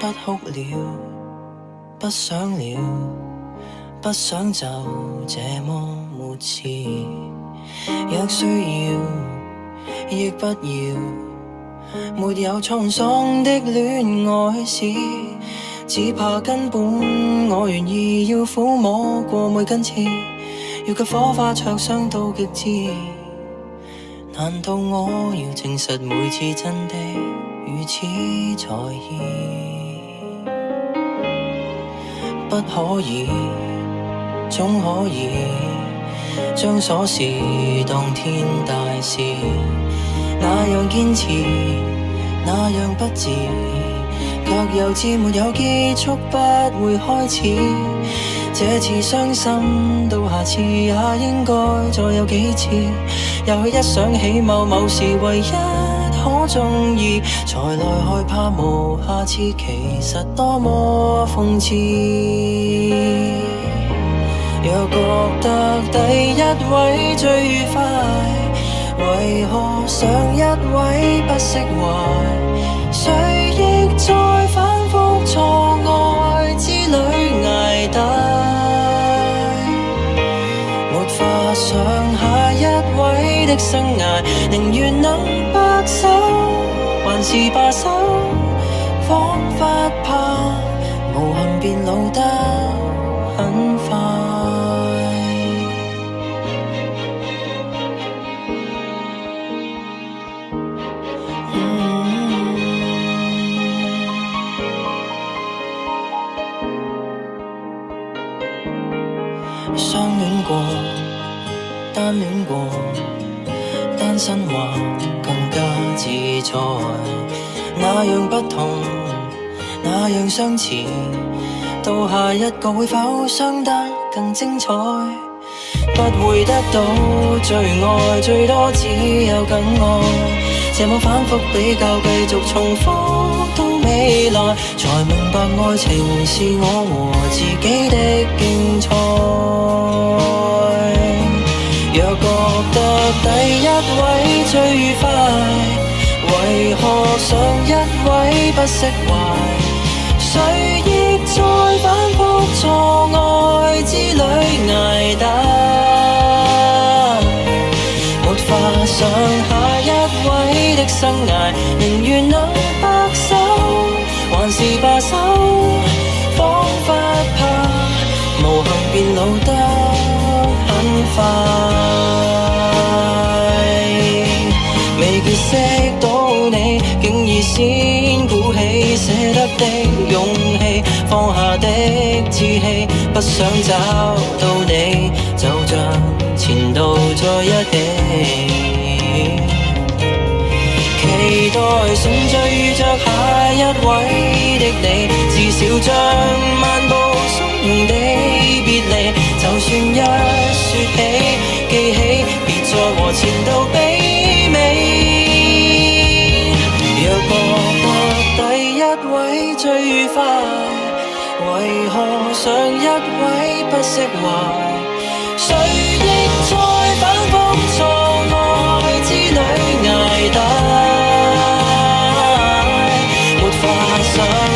不哭了，不想了，不想就這麼沒詞。若需要，亦不要，沒有滄桑的戀愛史，只怕根本我願意要撫摸過每根刺，要給火花灼傷到極致。難道我要證實每次真的如此在意？不可以，總可以將瑣事當天大事，那樣堅持，那樣不智，卻又知沒有結束，不會開始。這次傷心到下次也應該再有幾次，也許一想起某事唯一可中意，才來害怕無下次，其實多麼諷刺。若覺得第一位最愉快，為何上一位不釋懷？誰亦在反覆錯愛之旅捱大，沒法想下一位的生涯，寧願能白首，還是罷手，彷彿怕無憾變老得很快。相戀過，單戀過，單身話更加自在，那樣不同，那樣相似，到下一個會否傷得更精彩？不會得到最愛，最多只有更愛，這麼反覆比較，繼續重複到未來，才明白愛情是我和自己的競賽。若覺得第一位最愉快，為何上一位不釋懷？誰亦在反覆錯愛之旅捱大，沒法想下一位的生涯，寧願能白首，還是罷手，彷彿怕無憾變老得很快。未結識到你，竟已先鼓起捨得的勇氣，放下的志氣，不想找到你，就像前度在一起。期待順序遇着下一位的你，至少將漫步鬆的別離，就算一說起記起，別再和前度比美。若覺得第一位最愉快，為何上一位不釋懷？誰亦在反覆錯愛之旅捱大，沒法想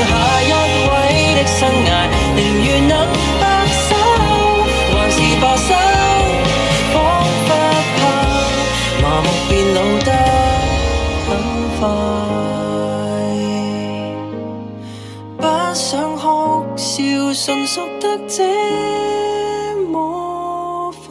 下一位的生涯，寧願能白首，還是罷手，彷彿怕麻木變老得很快。不想哭笑，純屬得這麼快。